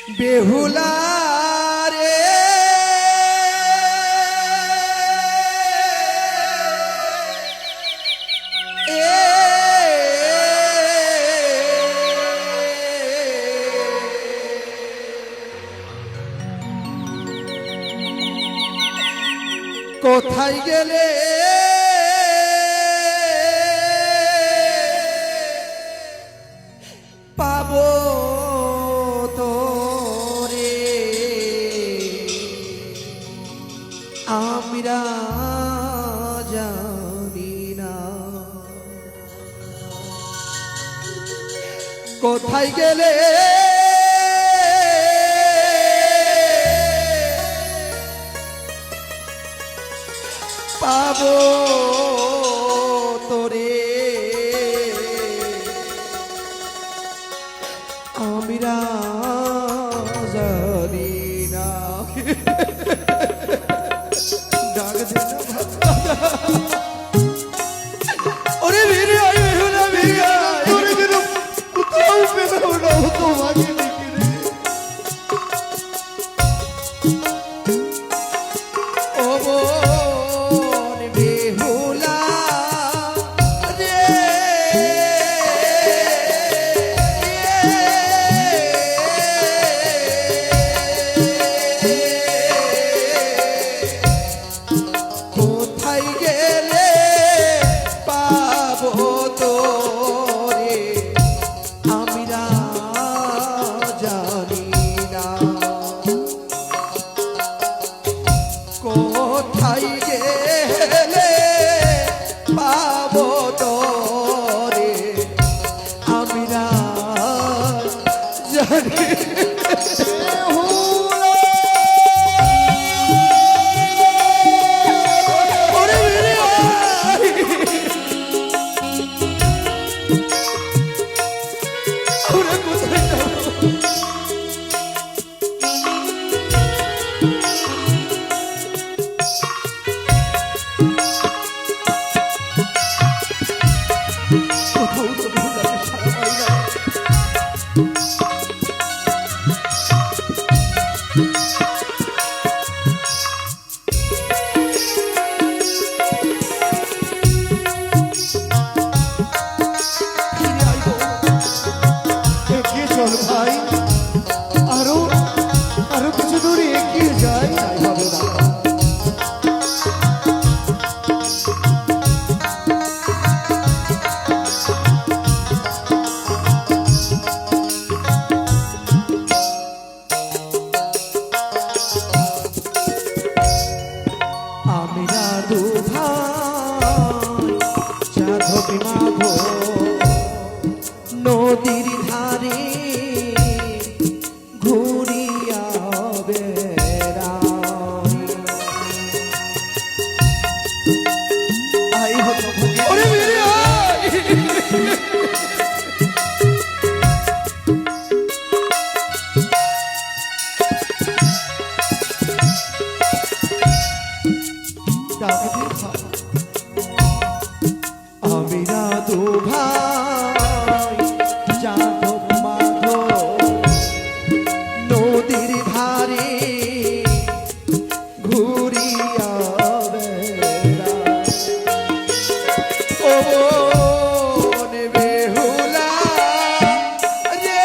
বেহুলা রে কোথায় গেলে পাবো তোরে আমরা জানি না কোথায় গেলে পাবো তোরে আমরা জানি না ডাক দে না ওরে ভিড়ে আয় বেহুলা ভিড়ে আয় ওরে যেন কোথাও পেলাম না তোমাকে নদীর ধারে ঘুরিয়া বেড়াই ওরে বেড়ে আমিরা দু ভাই যাদব মাধব নদীর ধারে ঘুরিয়া ও বেহুলা রে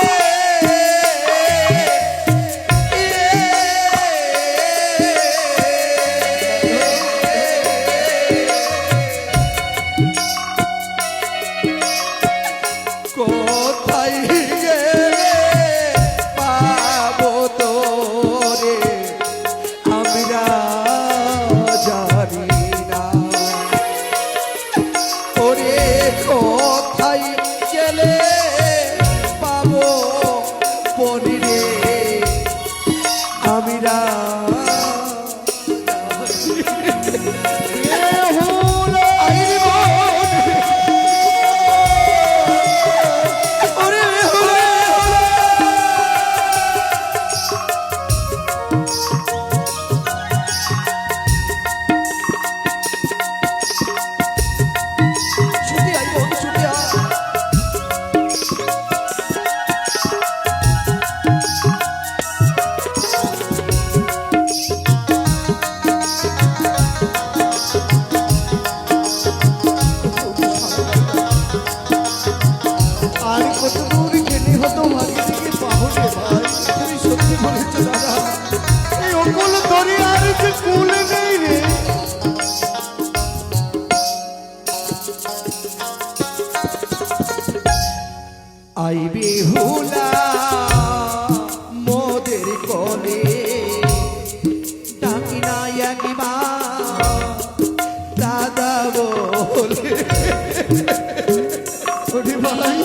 কোথায় গেলে পাবো তোরে আমরা জানি না ওরে কোথায় গেলে পাবো পরে আমরা ওরে দূর খেলে হতো ভাগে থেকে পাবো রে ভাই। তুমি সত্যি বলেছো দাদা, এই অকুল দরিয়ার যে কুল নেই রে। আইবে হুলা মোদের কোলে, ডাকি না একবার দাদা বলে। ওরে ভাই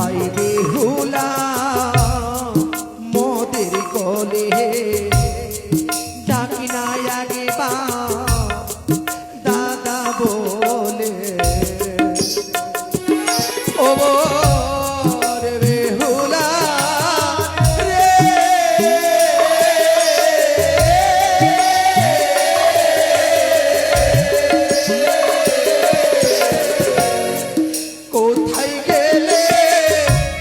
আইবে হুলা মোদের কোলে, ডাকি না একবার দাদা বলে। ও রে বেহুলা রে, কোথায় গেলে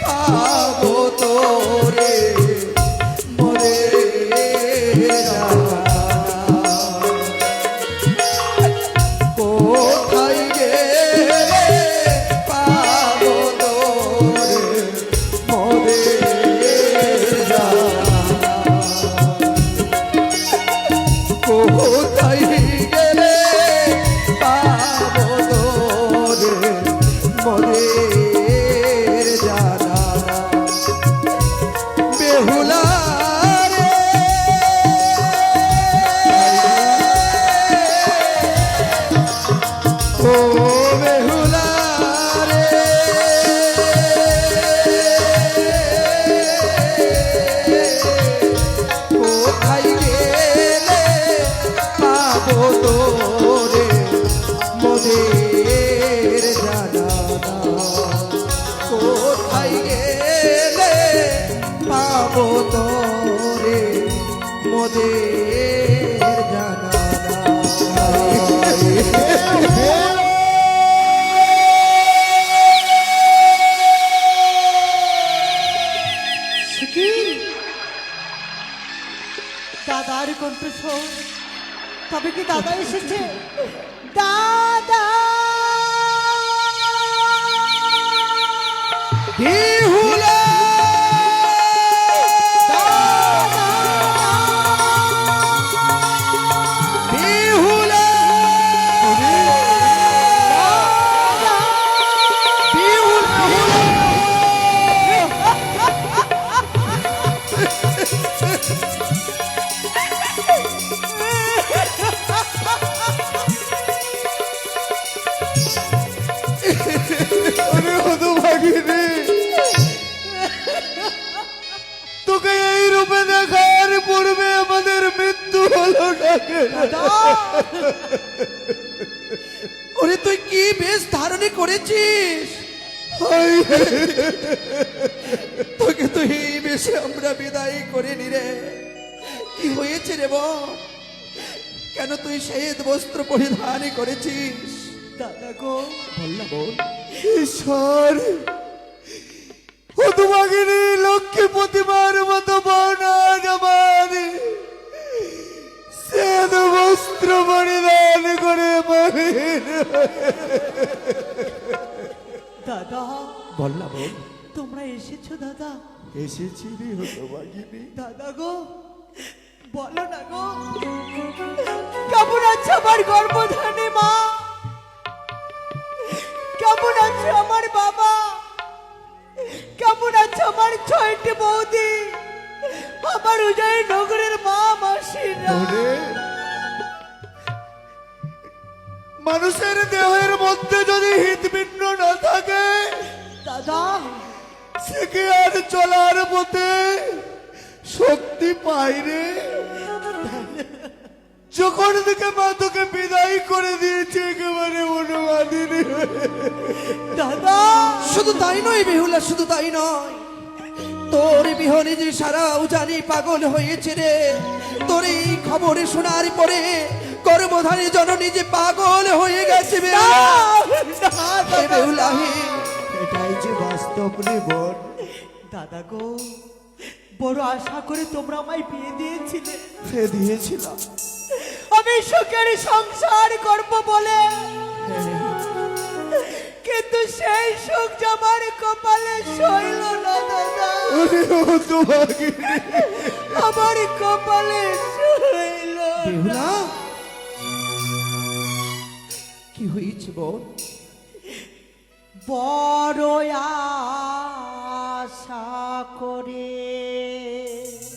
পাবো তোরে মরে কোথায় গেলে পাবো তোরে মরে কোথায় গেলে পাবো তোরে মরে জানা বেহুলা রে। ও বেহুলা রে, কোথায় গেলে পাবো তোরে মোদের জানা, কোথায় গেলে পাবো তোরে মোদের জানা। দাদার কণ্ঠস্বর, তবে কি দাদা এসেছে? দাদা বেহুলা বেহুলা তোকে এই রূপে দেখার পূর্বে আমাদের মৃত্যু হলো নাকি? ওরে তুই কি বেশ ধারণে করেছিস? তোকে তো এই বেশে আমরা বিদায় করে নি রে। কি হয়েছে রে বল? কেন তুই শ্বেত বস্ত্র পরিধান করেছিস? দাদা গো, বল না বল। ঈশ্বর, ও তোমাকে লক্ষ্মী প্রতিমার মতো বর্ণান আমার শ্বেত বস্ত্র পরিধান করে দাদা বল না বল। তোমরা এসেছো দাদা? এসেছি রে হতভাগিনী। দাদা গো, বলো না গো, কেমন আছে আমার গর্ভধারী মা? কেমন আছে আমার বাবা? কেমন আছে আমার 6টি বৌদি, আমার উদয় নগরের মা মাসিরা? মানুষের দেহের মধ্যে যদি হৃদপিণ্ড না থাকে দাদা, সে কি আর চলার পথে শক্তি পায় রে? যখন থেকে মা তোকে বিদায় করে দিয়েছে একেবারে অনুবাদিনী। দাদা শুধু তাই নয় বেহুলা, শুধু তাই নয়, তোর বিহনে যে সারা উজানি পাগল হয়েছে রে। তোর এই খবরে শোনার পরে গর্ভধারী জননী যে পাগল হয়ে গেছে বেহুলা। এটাই যে বাস্তব রে বোন। দাদা গো, বড় আশা করে তোমরা আমায় বিয়ে দিয়েছিলে, খেয়ে দিয়েছিলাম। আমি সুখের সংসার করব বলে, কিন্তু সেই সুখ যে আমার কপালে সইল না দাদা, তোমাকে আমার কপালে সইল না। বেহুলা, কি হয়েছে বল? বড় আশা করে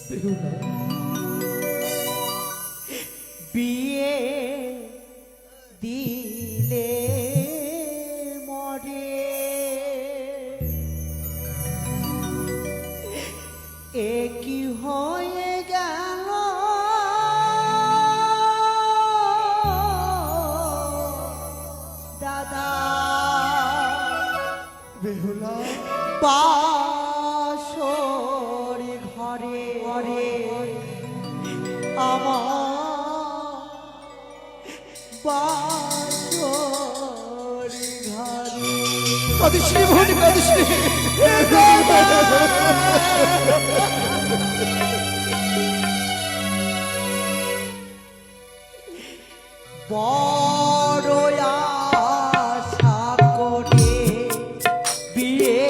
বেহুলা, বিয়ে দিলে মরে, একই হয়ে গেল দাদা, বেহুলা, বাসর ঘরে ঘরে আমার বাসর ঘরে। কাদিসনি বোন, কাদিসনি। বড় আশা করে বিয়ে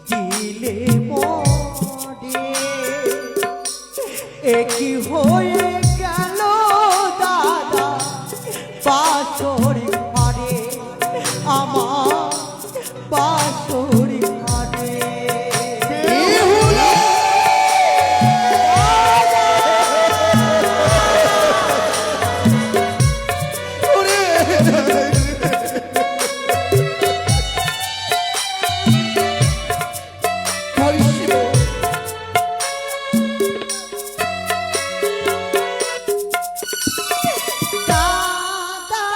দিলে মরে, একই হয়ে গেল দাদা বাসর ঘরে, আমার বাসর ঘরে। বেহুলা, ওরে, কাদিসনি বোন। দাদা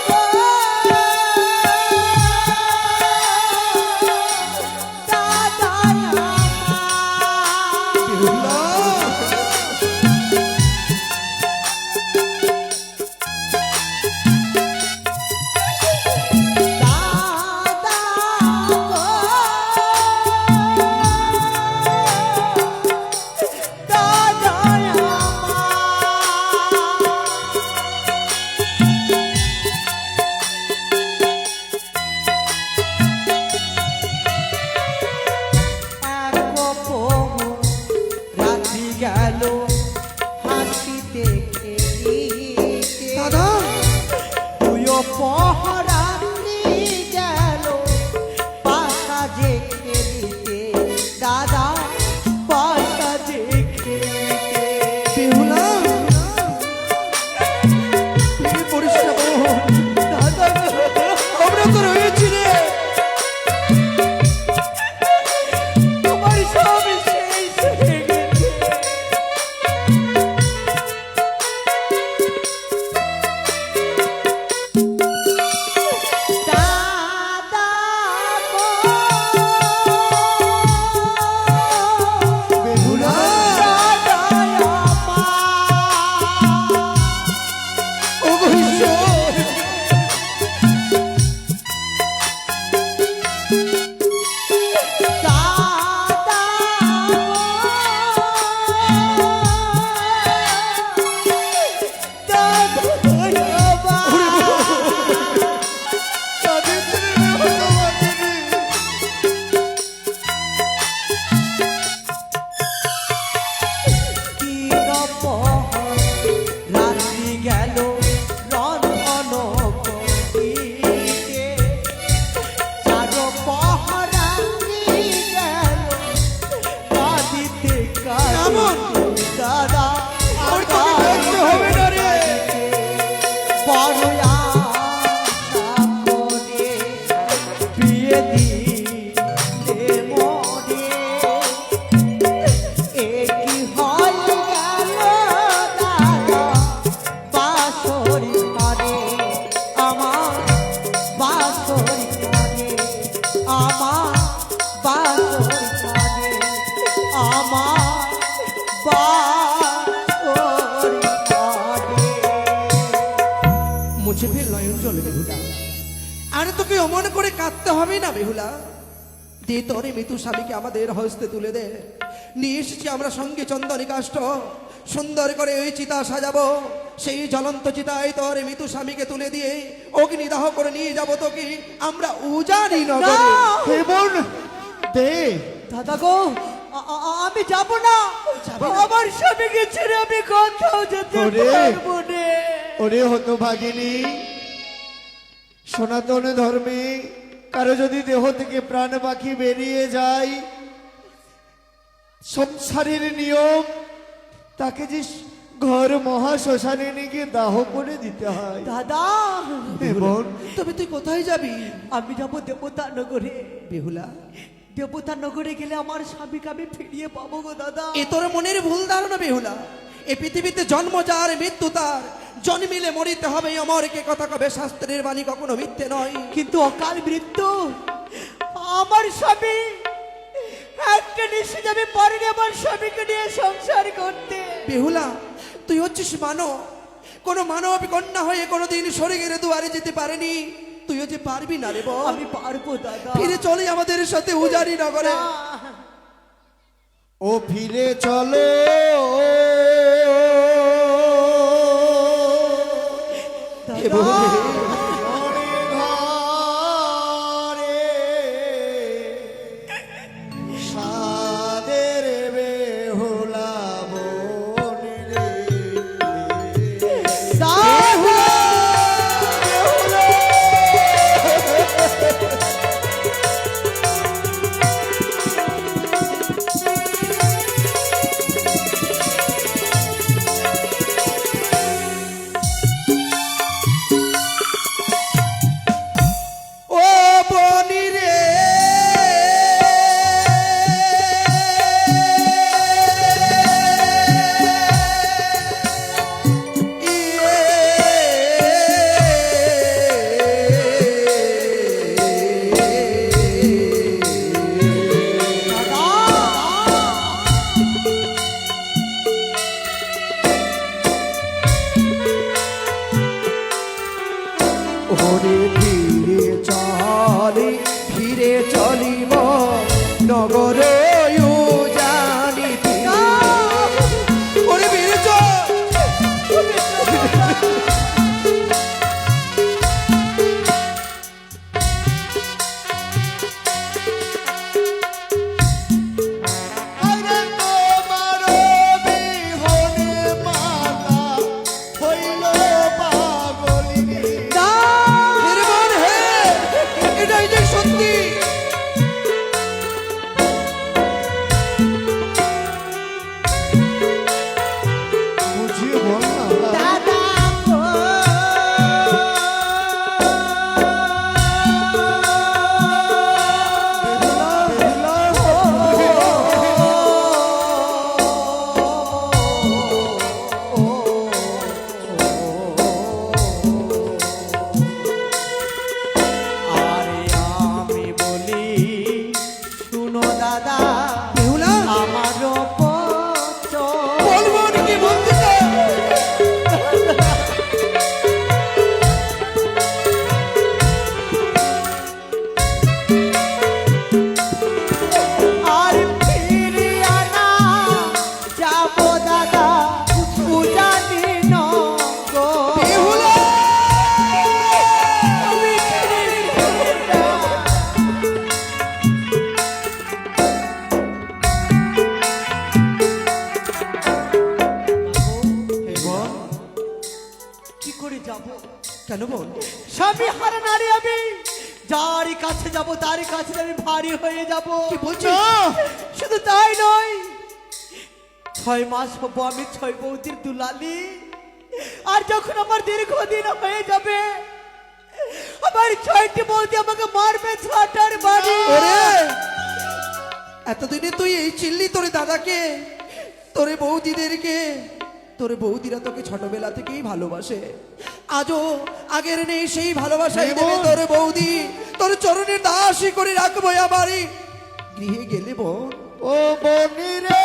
গো, দাদা আমার, বেহুলা, দাদা গো, দাদা আমার। এক প্রহর রাত্রি গেল হাসিতে খেলিতে, দাদা, তুইও পহরাত্রি গেল পাশা যে খেলিতে, দাদা পাশা যে খেলিতে। বেহুলা, তুমি পরিষ্কার বোন। দাদা আমরা তো রয়েছি রে। তোমার সব শেষ হয়ে গেছে। দাদা গো, বেহুলা, দাদা আমার। ওগো ঈশ্বর, দাদা রাত্রি গেল রন্ধন করিতে, চার পহরাত্রি গেল কাঁদিতে কাঁদিতে, দাদা আর তোকে কাঁদতে হবে না রে। বড় আশা করে বিয়ে দিলে মরে, একই হয়ে গেল দাদা বাসর ঘরে, আমার বাসর ঘরে, আমার বাসর ঘরে, আমার বাসর ঘরে। মুছে ফের নয়ন জলে বেহুলা। আরে তোকে অমন করে কাঁদতে হবে না বেহুলা। দিয়ে তোর মৃত্যু স্বামীকে আমাদের হস্তে তুলে দে। নিয়ে এসেছি আমরা সঙ্গে চন্দনী কাষ্ঠ, সুন্দর করে ওই চিতা সাজাবো। সেই জ্বলন্ত চিতায় তোর মৃত্যু স্বামীকে তুলে দিয়ে অগ্নিদাহ করে নিয়ে যাবো তোকে আমরা উজানি নগরে। না! হে বোন দে। দাদা গো, আমি যাব না। আমার স্বামীকে ছেড়ে আমি কোথাও যেতে ওরে! পারবো না। ওরে হতভাগিনী, সনাতন ধর্মে কারো যদি দেহ থেকে প্রাণ পাখি বেরিয়ে যায়, সংসারের নিয়ম তাকে যে ঘর মহা শ্মশানে নিয়ে দাহ করে দিতে হয়। দাদা, হে বোন, তবে তুই কোথায় যাবি? আমি যাব দেবতা নগরে। বেহুলা, দেবতা নগরে গেলে আমার স্বামীকে আমি ফিরিয়ে পাবো গো দাদা। এ তোর মনের ভুল ধারণা বেহুলা। এ পৃথিবীতে জন্ম যার মৃত্যু তার, জন্মিলে মরিতে হবে অমরকে কথা কবে শাস্ত্রের বাণী কখনো মিথ্যে নয়। কিন্তু অকাল মৃত্যু আমার স্বামী একটা নিশ্চিত আমি পারিনি আমার স্বামীকে নিয়ে সংসার করতে। বেহুলা, তুই হচ্ছিস মানব, কোনো মানব কন্যা হয়ে কোনোদিন স্বর্গের দুয়ারে যেতে পারেনি, তুইও যে পারবি না রে বল। আমি পারবো দাদা। ফিরে চলে আমাদের সাথে উজানি নগরে। না। ও ফিরে চলো হে বহু ঘরে সাদের বেহুলা বোন রে। দাদা! ও বনি রে, ওরে ফিরে চলি, ফিরে চলিব নগর জানি। ওরে ফিরে চল। আরে তোমার বিহনে মাতা হইল পাগলিনী। না! ফিরে মন হে, এটাই যে সত্যি। বুঝিয়ে বল না। দাদা গো! আরে আমি বলি শুনো দাদা, বেহুলা, আমারও পছন্দ। বলবো নাকি বলতে চাও? আর ফিরিয়া না যাবো দাদা উজানি নগর। বেহুলা, আমি ফিরিয়া হে বোন, কি করে যাব? কেন বোন? স্বামী হারা নারী আমি, যারই কাছে যাব তারই কাছে আমি ভারী হয়ে যাব। কি বলছিস? শুধু তাই নয়, 6 মাস হবো আমি 6 বৌদির দুলালি। আর যখন আমার দীর্ঘদিন হয়ে যাবে আমার 6টি বৌদি আমাকে মারবে ছাটার বাড়ি। ওরে, এতদিনে তুই এই চিল্লি তোর দাদাকে, তোর বৌদিদেরকে, তোর বৌদিরা তোকে ছোটবেলা থেকেই ভালোবাসে। আজও আগের নেই সেই ভালোবাসাই দেবে তোর বৌদি, তোর চরণের দাসী করে রাখবো আমারই গৃহে গেলে বোন। ও বনি রে,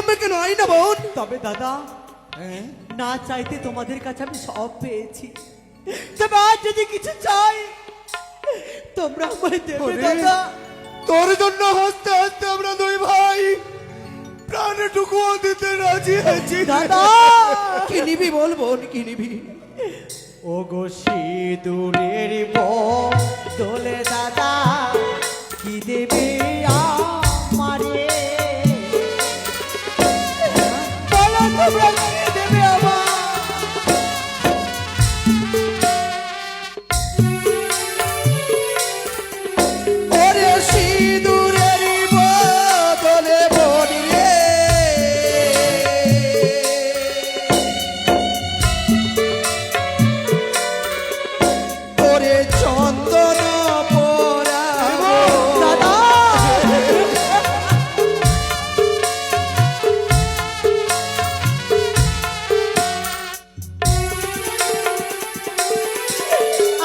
বিলম্ব কেন আই না বোন? তবে দাদা, হ্যাঁ? না চাইতে তোমাদের কাছে আমি সব পেয়েছি, তবে আজ যদি কিছু চাই তোমরা আমায় দেবে ওরে, দাদা। তোর জন্য হাসতে হাসতে আমরা দুই ভাই প্রাণটুকুও দিতে রাজি আছি দাদা, কি নিবি বল বোন, কি নিবি? ও গো সিঁদুরের বদলে দাদা কি দেবে আমারে? বলো তোমরা কি দেবে আমার? ওরে সিঁদুরের বদলে বোন রে, ওরে চন্দন পরাবো। দাদা,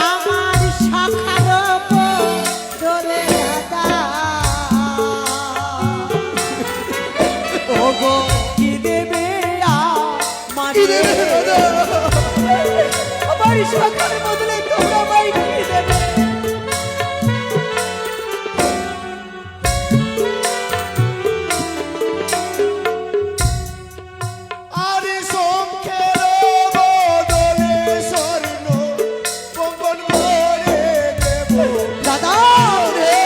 আমার শাখার বদলে দাদা ও গো কি দেবে কি দেবে দাদা? আমার শাখার বদলে তোমরা আমায় কি দেবে? আরে শঙ্খের বদলে স্বর্ণ কঙ্গন ভরে দেব। দাদা রে,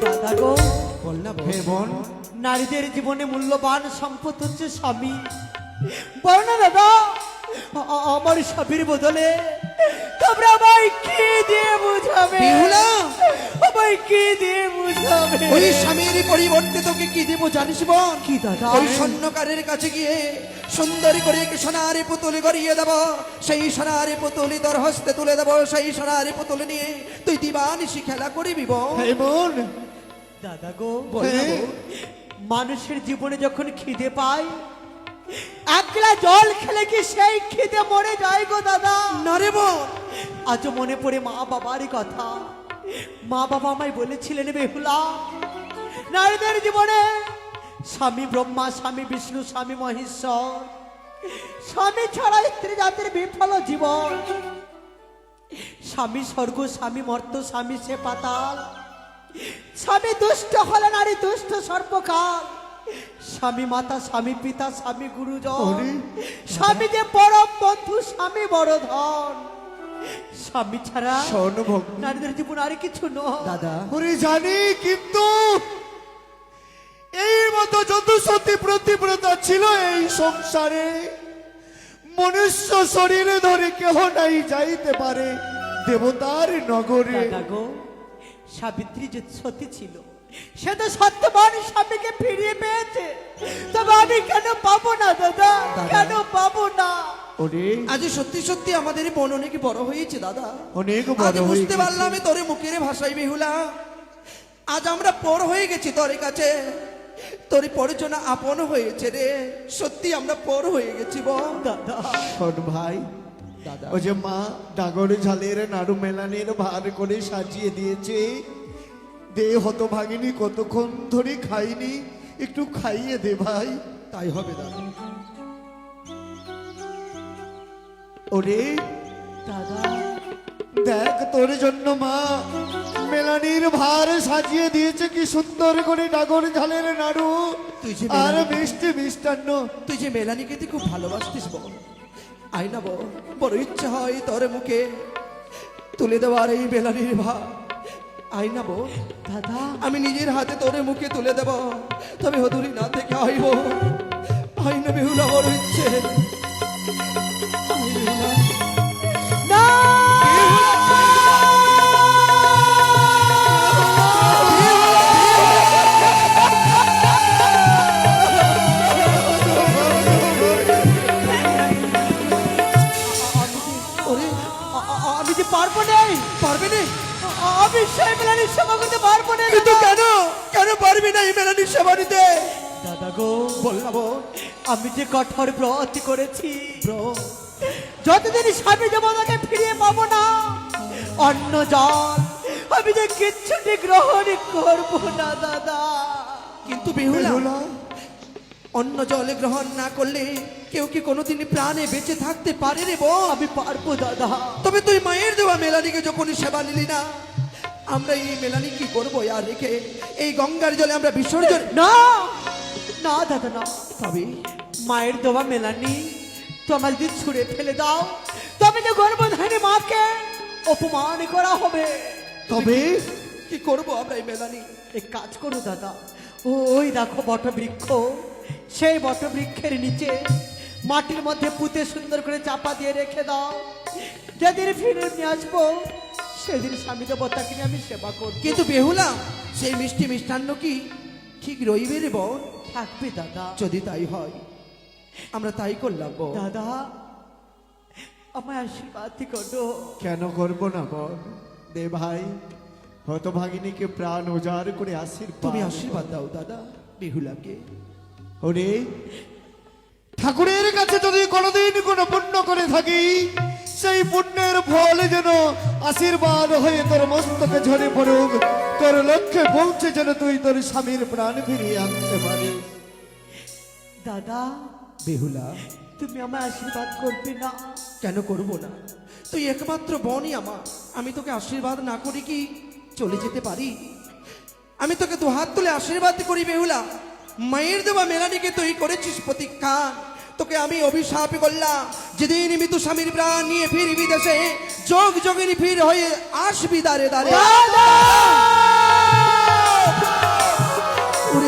দাদা গো, বল না বোন। হে বোন, নারীদের জীবনে মূল্যবান সম্পদ হচ্ছে স্বামী। বল না দাদা, আমার স্বামীর বদলে তোমরা আমায় কি দিয়ে বুঝাবে? বিহুলা, আমায় কি দিয়ে বুঝাবে? ওই স্বামীর পরিবর্তে তোকে কি দেবো জানিস বোন? কি দাদা? ওই স্বর্ণকারের কাছে গিয়ে সুন্দরী করে একটি সোনার পুতুল গড়িয়ে দেব, সেই সোনার পুতুলি তোর হস্তে তুলে দেব, সেই সোনার পুতুল নিয়ে তুই দিবানিশি খেলা করবি বোন। হে বোন, দাদা গো, বল না বোন। মানুষের জীবনে যখন খিদে পায় এক গ্লাস জল খেলে কি সেই খিদে মরে যায় গো দাদা? না রে বোন, আজও মনে পড়ে মা বাবারই কথা। মা বাবা আমায় বলেছিলেন, বেহুলা, নারীদের জীবনে স্বামী ব্রহ্মা, স্বামী বিষ্ণু, স্বামী মহেশ্বর, স্বামী ছাড়া স্ত্রী জাতির বিফল জীবন। স্বামী স্বর্গ, স্বামী মর্ত, স্বামী সে পাতাল। স্বামী দুষ্ট হলে নারী দুষ্ট সর্বকাল। স্বামী মাতা, স্বামী পিতা, স্বামী গুরুজন, ওরে, স্বামী যে পরম বন্ধু, স্বামী বড় ধন। স্বামী ছাড়া স্বর্ণভোগ নারীদের জীবন আর কিছু নয় দাদা ওরে জানি, কিন্তু এই মতো যত সতী প্রতিব্রতা ছিল এই সংসারে, মনুষ্য শরীরে ধরে কেহ নাই যাইতে পারে দেবতার নগরে। দাদা গো, সাবিত্রী যে সতী ছিল সে তো সত্যবান স্বামীকে ফিরিয়ে পেয়েছে, তবে আমি কেন পাবো না দাদা? কেন পাবো না? ওরে আজ সত্যি সত্যি আমাদের বোন অনেক বড় হয়েছে দাদা। অনেক আজ বড় হয়ে বুঝতে গেছে। পারলাম তোর মুখের ভাষায় বেহুলা, আজ আমরা পর হয়ে গেছি তোর কাছে, তোর পরিচনা আপন হয়েছে রে। সত্যি আমরা পর হয়ে গেছি বোন। দাদা শোন ভাই, দাদা ও যে মা ডাগর ঝালের নাড়ু মেলানের ভার করে সাজিয়ে দিয়েছে, দে হতভাগিনী কতক্ষণ ধরে খাইনি, একটু খাইয়ে দে ভাই। তাই হবে দাদা। ওরে দাদা দেখ, তোর জন্য মা মেলানির ভার সাজিয়ে দিয়েছে, কি সুন্দর করে ডাগর ঝালের নাড়ু তুই যে আর মেলানি- মিষ্টি মিষ্টান্ন। তুই যে মেলানিকে তুই খুব ভালোবাসতিস বোন, আইনা বোন, বড় ইচ্ছা হয় তোর মুখে তুলে দেওয়ার এই মেলানির ভার। আইনা বোন, দাদা আমি নিজের হাতে তোর মুখে তুলে দেব, তবে হদুরি না থেকে আইব। আইনা বেহুলা, বড় ইচ্ছে। আই বেহুলা। না! ওরে, আমি যে পারবো নেই, পারবি না? আমি সেই মেলানির সেবা করতে পারবো না কিন্তু দাদা। কেন, কেন পারবি না এই মেলানির সেবা নিতে? দাদা গো, বল না বোন। আমি যে কঠোর ব্রত করেছি, ব্রো, যতদিন স্বামী দেবতাকে ফিরিয়ে পাবো না, অন্ন জল আমি যে কিচ্ছুটি গ্রহণ করবো না দাদা। কিন্তু বেহুলা, বেহুলা, অন্ন জলে গ্রহণ না করলে কেউ কি কোনোদিন প্রাণে বেঁচে থাকতে পারে রে বোন? আমি পারবো দাদা। তবে তুই মায়ের দেওয়া মেলানিকে যখন সেবা নিলি না, আমরা এই মেলানি কি করবো আর রেখে এই গঙ্গার জলে আমরা বিসর্জন? না না দাদা না, তবে মায়ের দেওয়া মেলানি তোমার যদি ছুঁড়ে ফেলে দাও, তবে যে গর্ভধারী মাকে অপমান করা হবে। তবে কি করবো আমরা এই মেলানি? এক কাজ করো দাদা, ওই দেখো বটবৃক্ষ, সেই বটবৃক্ষের নিচে মাটির মধ্যে পুঁতে সুন্দর করে চাপা দিয়ে রেখে দাও। যেদিন ফিরে নিয়ে আসবো সেদিন স্বামী দেবতাকে নিয়ে আমি সেবা করব। কিন্তু বেহুলা, সেই মিষ্টি মিষ্টান্ন কি ঠিক রইবে রে বোন? থাকবে দাদা। যদি তাই হয় আমরা তাই করলাম বোন। দাদা আমায় আশীর্বাদ করো। কেন করবো না বল? দে ভাই, হতভাগিনীকে প্রাণ উজাড় করে আশীর্বাদ। তুমি আশীর্বাদ দাও দাদা বেহুলাকে। ওরে, ঠাকুরের কাছে যদি কোনোদিন কোনো পুণ্য করে থাকি, সেই পুণ্যের ফল যেন আশীর্বাদ হয়ে তোর মস্তকে ঝরে পড়ুক, তোর লক্ষ্যে পৌঁছে যেন তুই তোর স্বামীর প্রাণ ফিরিয়ে আনতে পারিস। দাদা বেহুলা, তুমি আমায় আশীর্বাদ করবে না? কেন করব না? তুই একমাত্র বোনই আমার। আমি তোকে আশীর্বাদ না করি কি চলে যেতে পারি? আমি তোকে দু হাত তুলে আশীর্বাদ করি বেহুলা। মায়ের দেওয়া মেলানিকে তুই করেছিস প্রতীক্ষা, তোকে আমি অভিশাপ করলাম, যেদিন মৃত্যু স্বামীর প্রাণ নিয়ে ফিরবি দেশে, যোগ যোগেরই ফির হয়ে আসবি দাঁড়ে দাঁড়ে।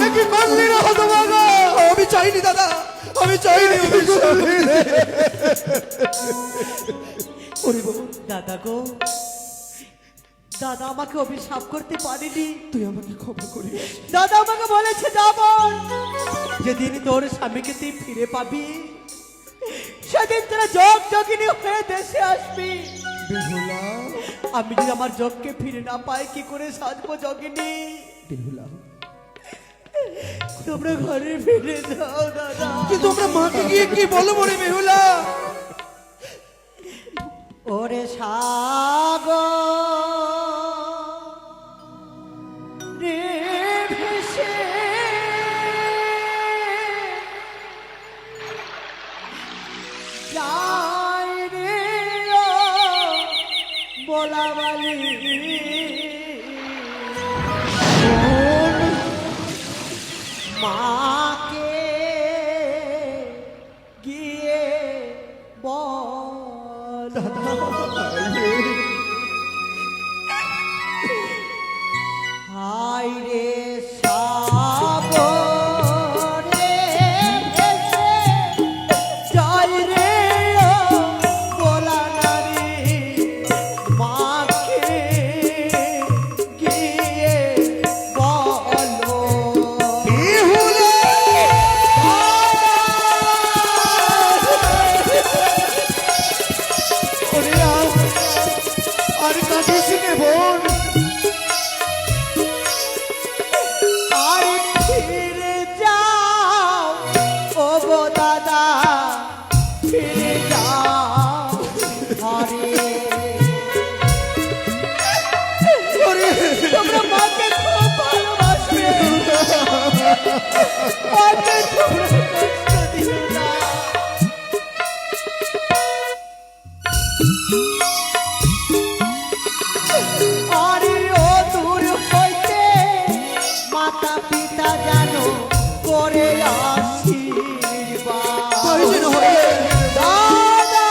এ কি করলি রে হতভাগা? আমি চাইনি দাদা, আমি চাইনি। ওরে বাবা, দাদা গো, দাদা আমাকে অভিশাপ করতে পারেনি। তুই আমাকে ক্ষমা করিস। দাদা আমাকে বলেছে যাব, যেদিন তোর স্বামীকে তুই ফিরে পাবি সেদিন তোরা যোগ যোগিনী হয়ে দেশে আসবি। বেহুলা, আমি যদি আমার যোগকে ফিরে না পাই কি করে সাজবো যোগিনী? বেহুলা, তোমরা ঘরে ফিরে যাও দাদা। কিন্তু আমরা মাকে গিয়ে কি বলবো রে বেহুলা? ওরে সাগর রে ভেসে যায় রে বলাবালি, মাকে গিয়ে বল হাই রে সাগরে ভেসে যায় রে বলা নারী, মাকে গিয়ে বলো। ওরে আর কাঁদিস নে বোন। আর ফিরে যাও ও গো দাদা, ফিরে যাও ঘরে। তোমরা মাকে খুব ভালোবাসবে, মাকে তোমরা কষ্ট দিও না। আরে ও দূর হইতে মাতা পিতা জানো করে আশীর্বাদ। তাই যেন হয়। দাদা,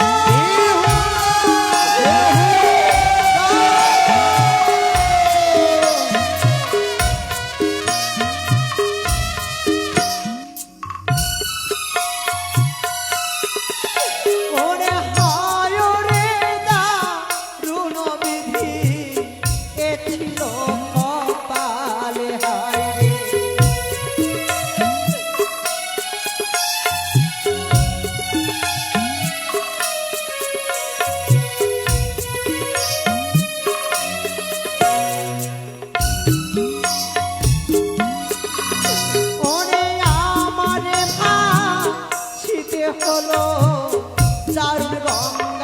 ওরে হায় রে দারুণ বিধি, এ ছিল কপালে হায় রে। ওরে আমারে ভাসিতে হলো দারুণ গঙ্গা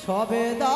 সবেদা